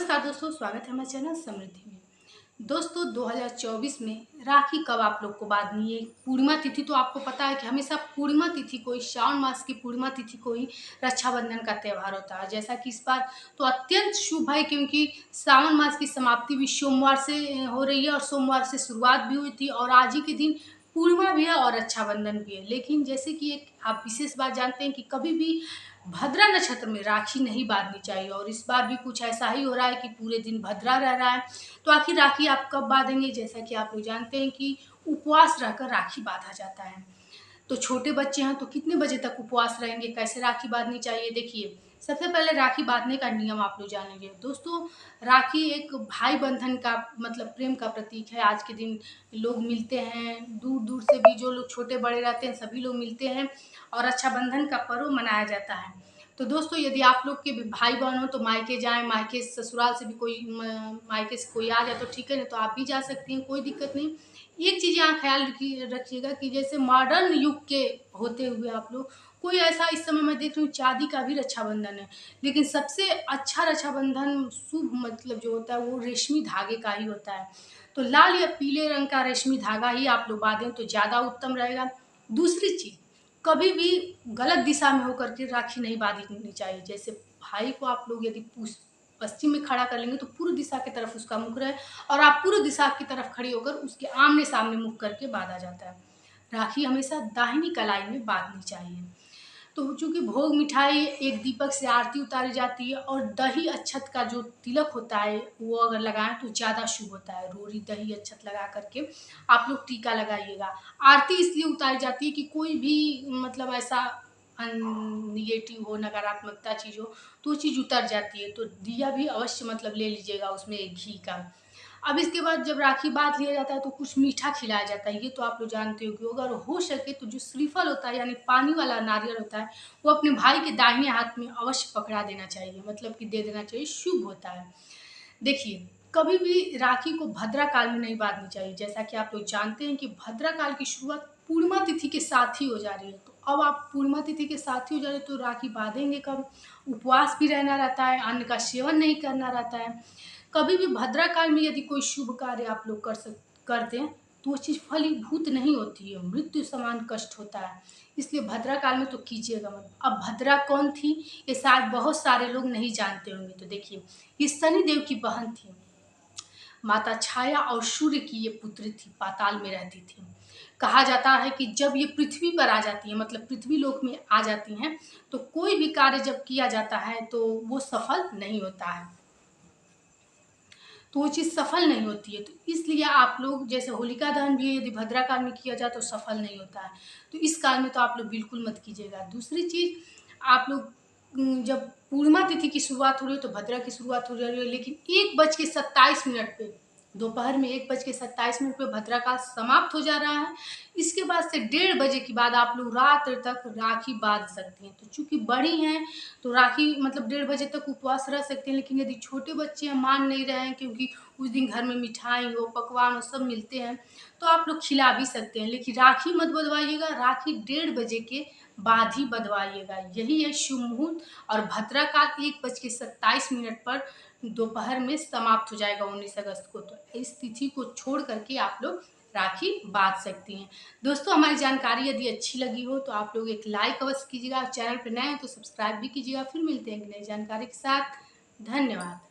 नमस्कार दोस्तों, स्वागत है हमारे चैनल समृद्धि में। दोस्तों 2024 में राखी कब आप लोग को बांधनी है? पूर्णिमा तिथि तो आपको पता है कि हमेशा पूर्णिमा तिथि को ही, श्रावण मास की पूर्णिमा तिथि को ही रक्षाबंधन का त्यौहार होता है। जैसा कि इस बार तो अत्यंत शुभ है, क्योंकि श्रावण मास की समाप्ति भी सोमवार से हो रही है और सोमवार से शुरुआत भी हुई थी और आज ही के दिन पूर्णिमा भी है और रक्षाबंधन भी है। लेकिन जैसे कि एक आप विशेष बात जानते हैं कि कभी भी भद्रा नक्षत्र में राखी नहीं बांधनी चाहिए और इस बार भी कुछ ऐसा ही हो रहा है कि पूरे दिन भद्रा रह रहा है। तो आखिर राखी आप कब बांधेंगे? जैसा कि आप लोग जानते हैं कि उपवास रहकर राखी बांधा जाता है। तो छोटे बच्चे हैं तो कितने बजे तक उपवास रहेंगे, कैसे राखी बांधनी चाहिए? देखिए, सबसे पहले राखी बांधने का नियम आप लोग जानेंगे। दोस्तों, राखी एक भाई बंधन का मतलब प्रेम का प्रतीक है। आज के दिन लोग मिलते हैं, दूर दूर से भी जो लोग छोटे बड़े रहते हैं सभी लोग मिलते हैं और रक्षाबंधन का पर्व मनाया जाता है। तो दोस्तों, यदि आप लोग के भी भाई बहन हो तो मायके जाएं, मायके ससुराल से भी कोई मायके से कोई आ जाए तो ठीक है, नहीं तो आप भी जा सकती हैं, कोई दिक्कत नहीं। एक चीज़ यहाँ ख्याल रखिएगा कि जैसे मॉडर्न युग के होते हुए आप लोग, कोई ऐसा इस समय मैं देख रही हूँ चांदी का भी रक्षाबंधन है, लेकिन सबसे अच्छा रक्षाबंधन शुभ मतलब जो होता है वो रेशमी धागे का ही होता है। तो लाल या पीले रंग का रेशमी धागा ही आप लोग बांधें तो ज़्यादा उत्तम रहेगा। दूसरी चीज़, कभी भी गलत दिशा में होकर के राखी नहीं बांधनी चाहिए। जैसे भाई को आप लोग यदि पश्चिम में खड़ा कर लेंगे तो पूर्व दिशा की तरफ उसका मुख रहे और आप पूर्व दिशा की तरफ खड़ी होकर उसके आमने सामने मुख करके बांधा जाता है। राखी हमेशा दाहिनी कलाई में बांधनी चाहिए। तो चूंकि भोग मिठाई एक दीपक से आरती उतारी जाती है और दही अक्षत का जो तिलक होता है वो अगर लगाएं तो ज़्यादा शुभ होता है। रोरी दही अक्षत लगा करके आप लोग टीका लगाइएगा। आरती इसलिए उतारी जाती है कि कोई भी मतलब ऐसा निगेटिव हो, नकारात्मकता चीज़ हो तो वो चीज़ उतर जाती है। तो दिया भी अवश्य मतलब ले लीजिएगा उसमें घी का। अब इसके बाद जब राखी बांध लिया जाता है तो कुछ मीठा खिलाया जाता है। ये तो आप लोग जानते हो कि अगर हो सके तो जो श्रीफल होता है यानी पानी वाला नारियल होता है वो अपने भाई के दाहिने हाथ में अवश्य पकड़ा देना चाहिए, मतलब कि दे देना चाहिए, शुभ होता है। देखिए, कभी भी राखी को भद्रा काल में नहीं बांधनी चाहिए। जैसा कि आप लोग जानते हैं कि भद्रा काल की शुरुआत पूर्णिमा तिथि के साथ ही हो जा रही है। तो अब आप पूर्णिमा तिथि के साथ ही हो जा रही है तो राखी बांधेंगे कब? उपवास भी रहना रहता है, अन्न का सेवन नहीं करना रहता है। कभी भी भद्रा काल में यदि कोई शुभ कार्य आप लोग कर दें तो वो चीज़ फलीभूत नहीं होती है, मृत्यु समान कष्ट होता है। इसलिए भद्रा काल में तो कीजिएगा मत। अब भद्रा कौन थी ये शायद बहुत सारे लोग नहीं जानते होंगे। तो देखिए, ये शनिदेव की बहन थी। माता छाया और सूर्य की ये पुत्री थी, पाताल में रहती थी। कहा जाता है कि जब ये पृथ्वी पर आ जाती है, मतलब पृथ्वी लोक में आ जाती हैं, तो कोई भी कार्य जब किया जाता है तो वो सफल नहीं होता है, तो वो चीज़ सफल नहीं होती है। तो इसलिए आप लोग जैसे होलिका दहन भी यदि भद्रा काल में किया जाए तो सफल नहीं होता है, तो इस काल में तो आप लोग बिल्कुल मत कीजिएगा। दूसरी चीज़, आप लोग जब पूर्णिमा तिथि की शुरुआत हो रही है तो भद्रा की शुरुआत हो रही है, लेकिन 1:27 पे दोपहर में 1:27 पे भद्रा काल समाप्त हो जा रहा है। इसके बाद से 1:30 बजे के बाद आप लोग रात तक राखी बांध सकते हैं। तो चूंकि बड़ी हैं तो राखी मतलब 1:30 बजे तक उपवास रह सकते हैं, लेकिन यदि छोटे बच्चे हैं मान नहीं रहे हैं क्योंकि उस दिन घर में मिठाई हो, पकवान हो, सब मिलते हैं, तो आप लोग खिला भी सकते हैं। लेकिन राखी मत बंधवाइएगा, राखी 1:30 बजे के बाद ही बंधवाइएगा। यही है शुभ मुहूर्त और भद्रा काल 1:27 पर दोपहर में समाप्त हो जाएगा 19 अगस्त को। तो इस तिथि को छोड़ करके आप लोग राखी बांध सकती हैं। दोस्तों, हमारी जानकारी यदि अच्छी लगी हो तो आप लोग एक लाइक अवश्य कीजिएगा, चैनल पर नए हैं तो सब्सक्राइब भी कीजिएगा। फिर मिलते हैं एक नई जानकारी के साथ। धन्यवाद।